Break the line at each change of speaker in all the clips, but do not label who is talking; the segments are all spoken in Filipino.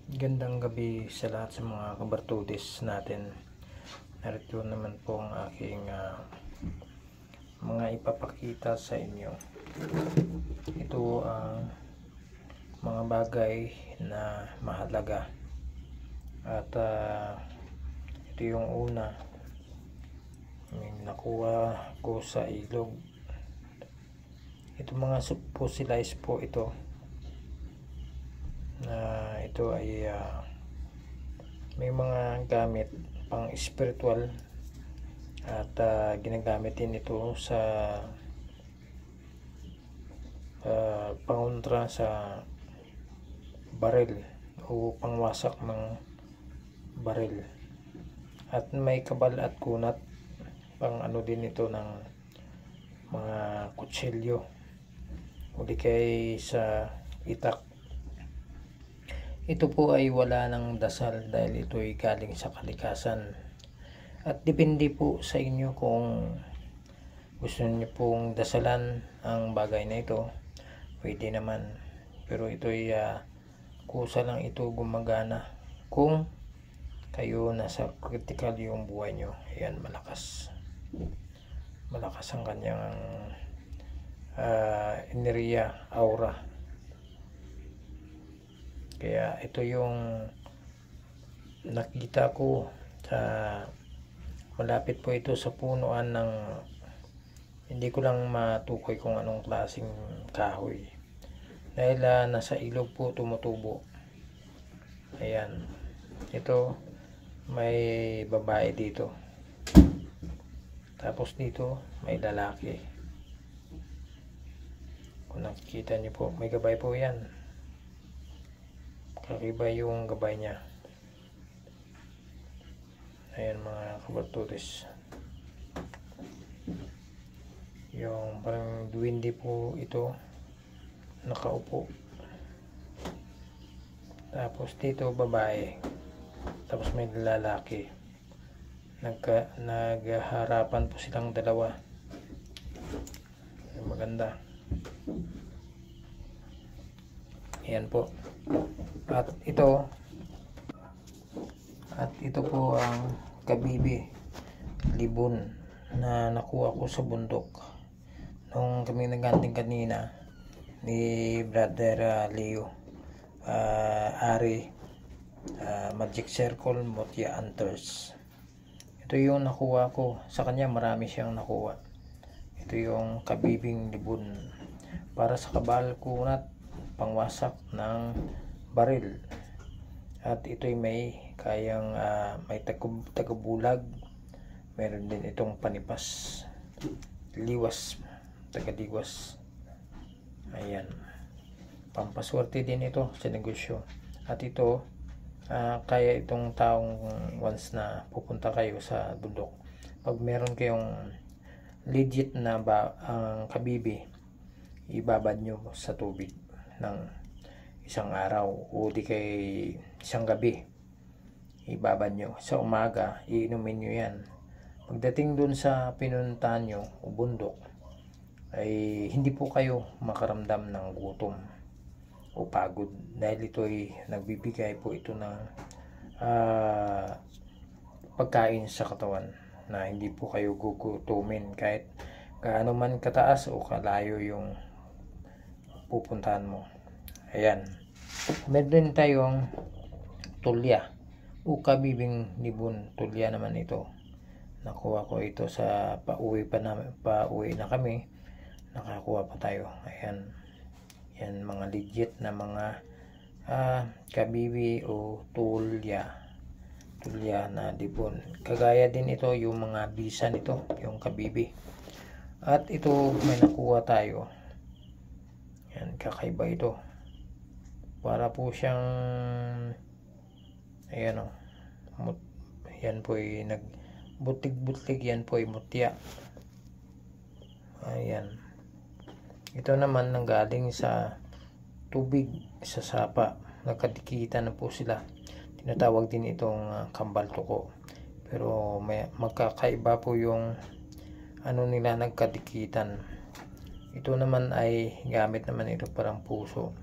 Gandang gabi sa lahat sa mga kabartudis natin. Narito naman po ang aking mga ipapakita sa inyo. Ito ang mga bagay na mahalaga. At ito yung una. May nakuha ko sa ilog. Ito mga fossilized po ito. Ito ay may mga gamit pang spiritual at ginagamit din ito sa pangontra sa baril o pangwasak ng baril, at may kabal at kunat pang ano din ito ng mga kutsilyo o di kay sa itak. Ito po ay wala ng dasal dahil ito ay galing sa kalikasan. At depende po sa inyo kung gusto niyo pong dasalan ang bagay na ito. Pwede naman. Pero ito ay kusa lang ito gumagana kung kayo nasa critical yung buhay nyo. Ayan, malakas. Malakas ang kanyang enerhiya, aura. Kaya ito yung nakita ko sa malapit po ito sa punuan ng, hindi ko lang matukoy kung anong klaseng kahoy dahil nasa ilog po tumutubo. Ayan, ito may babae dito, tapos dito may lalaki. Kung nakikita niyo po, may gabay po yan. Kakaiba yung gabay niya. Ayan mga kabartudis, yung parang duwende po ito, nakaupo. Tapos dito babae, tapos may lalaki. Naghaharapan po silang dalawa. Maganda. Ayan po. At ito po ang kabibi, libon na nakuha ko sa bundok nung kami nagganting kanina ni Brother Leo, Ari, Magic Circle Mutya Hunters. Ito yung nakuha ko sa kanya, marami siyang nakuha. Ito yung kabibing libon para sa kabal, kunat, pangwasak ng baril. At ito'y may kayang may tagabulag, meron din itong panipas, liwas, tagaliwas. Ayan, pampaswerte din ito sa negosyo. At ito kaya itong taong once na pupunta kayo sa bundok, pag meron kayong legit na kabibi, ibabad nyo sa tubig ng isang araw o di kay isang gabi, ibabad nyo. Sa umaga iinumin nyo yan. Pagdating dun sa pinuntahan nyo o bundok, ay hindi po kayo makaramdam ng gutom o pagod dahil ito ay nagbibigay po ito ng pagkain sa katawan na hindi po kayo gugutumin kahit gaano man kataas o kalayo yung pupuntahan mo. Ayan, meron din tayong tulya o kabibing libon. Tulya naman ito, nakuha ko ito sa pauwi na kami, nakakuha pa tayo. Ayan, yan mga legit na mga kabibi o tulya na libon. Kagaya din ito yung mga bisa nito, yung kabibi. At ito may nakuha tayo. Yan, kakaiba ito. Para po siyang ayan o, yan po ay nagbutig-butig, yan po ay mutya. Ayan, ito naman nanggaling sa tubig, sa sapa, nagkadikitan na po sila. Tinatawag din itong kambal tuko, pero may magkakaiba po yung ano nila, nagkadikitan. Ito naman ay gamit naman ito parang puso.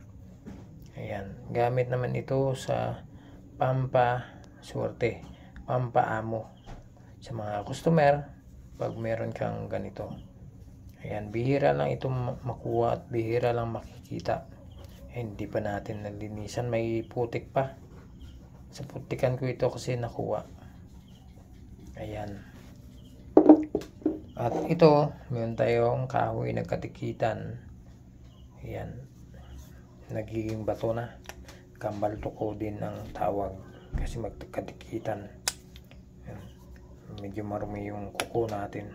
Ayan, gamit naman ito sa pampaswerte, pampaamo sa mga customer pag meron kang ganito. Ayan, bihira lang ito makuha at bihira lang makikita. Hindi pa natin nalinisan, may putik pa. Sa putikan ko ito kasi nakuha. Ayan. At ito, meron tayong kahoy nagkatikitan. Ayan. Nagiging bato na. Kambal tuko din ang tawag kasi magkatikitan. Ayan. Medyo marumi yung kuko natin.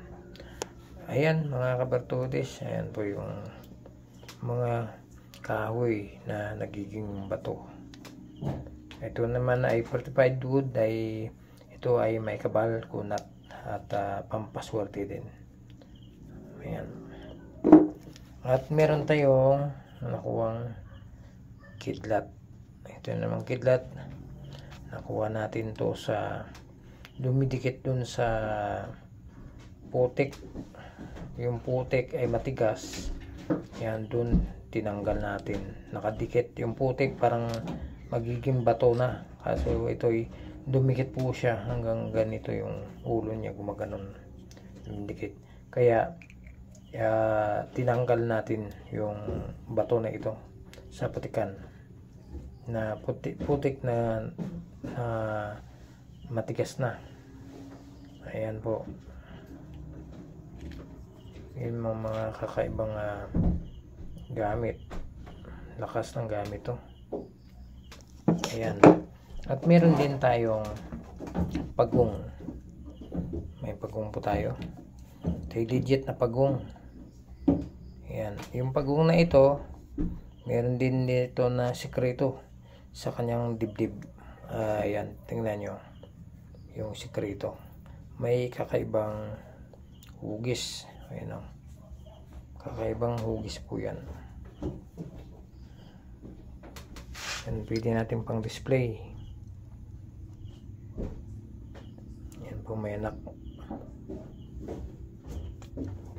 Ayan mga kabartudes, ayan po yung mga kahoy na nagiging bato. Ito naman ay fortified wood, ito ay may kabal, kunat at pampaswerte din. Ayan. At meron tayong nakuwang kidlat. Ito naman kidlat. Nakuha natin to sa dumidikit dun sa putik. Yung putik ay matigas. Yan, dun tinanggal natin. Nakadikit yung putik, parang magiging bato na. Kaso ito'y dumikit po siya hanggang ganito yung ulo niya, gumaganon. Dumidikit. Kaya tinanggal natin yung bato na ito sa putikan. Na putik na matigas na. Ayan po. Yung mga kakaibang gamit. Lakas ng gamit to. Ayan. At meron din tayong pagong. May pagong po tayo. Ito yung legit na pagong. Ayan. Yung pagong na ito, meron din dito na sikreto sa kanyang dibdib. Ayan. Tingnan nyo. Yung sikreto. May kakaibang hugis. Ayan o. Kakaibang hugis po yan. Yan, pwede natin pang display. Yan po, may anak.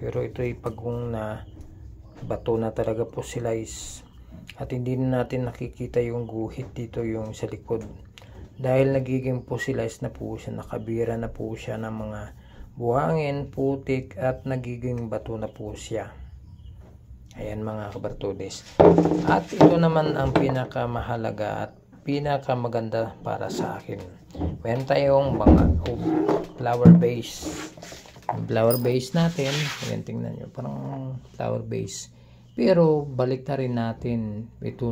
Pero ito ay pagong na bato na talaga po sila at hindi na natin nakikita yung guhit dito yung sa likod. Dahil nagiging fossilize na po siya, nakabira na po siya ng mga buhangin, putik at nagiging bato na po siya. Ayan mga kabartudes. At ito naman ang pinakamahalaga at pinakamaganda para sa akin. Meron tayong mga flower base. Yung flower base natin, ayan, tingnan nyo, parang flower base. Pero balik na rin natin, ito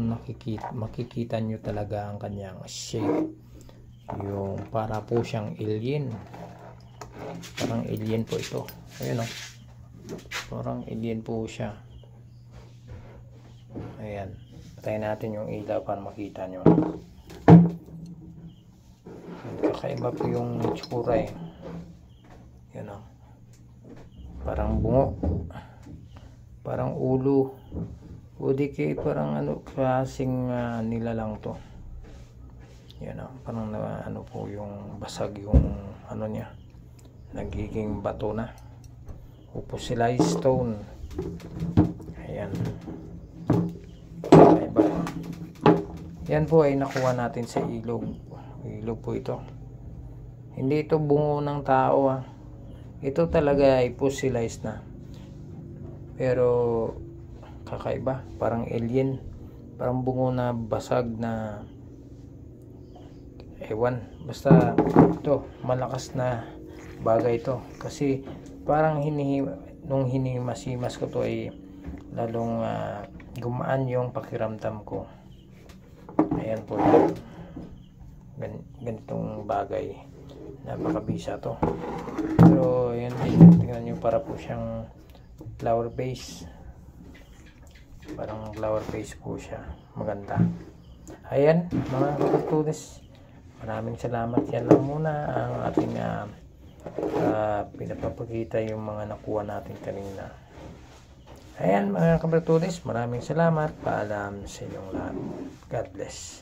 makikita nyo talaga ang kanyang shape. Yung para po siyang alien. Parang alien po ito. Ayan o. Parang alien po siya. Ayan. Patayin natin yung ilaw para makita nyo. Kakaiba po yung tsura eh. Yan o. Parang bungo. Parang ulo. O di kay parang ano, klaseng nila lang to. Yan o. Parang ano po yung basag yung ano niya. Nagiging bato na. Fossilized stone. Ayan. Iba. Yan po ay nakuha natin sa ilog. Ilog po ito. Hindi ito bungo ng tao ah. Ito talaga ay fossilized na. Pero kakaiba. Parang alien. Parang bungo na basag na ewan. Basta ito malakas na bagay ito. Kasi parang nung hinihimas-himas ko to ay lalong gumaan yung pakiramdam ko. Ayan po yun. Ganitong bagay. Napakabisa to. Pero ayan, tingnan nyo, para po siyang flower base. Parang flower base po siya. Maganda. Ayan mga kabartudes. Maraming salamat. Yan lang muna ang ating pinapapakita yung mga nakuha natin kanina. Ayan mga kabartudes, maraming salamat. Paalam sa inyong lahat. God bless.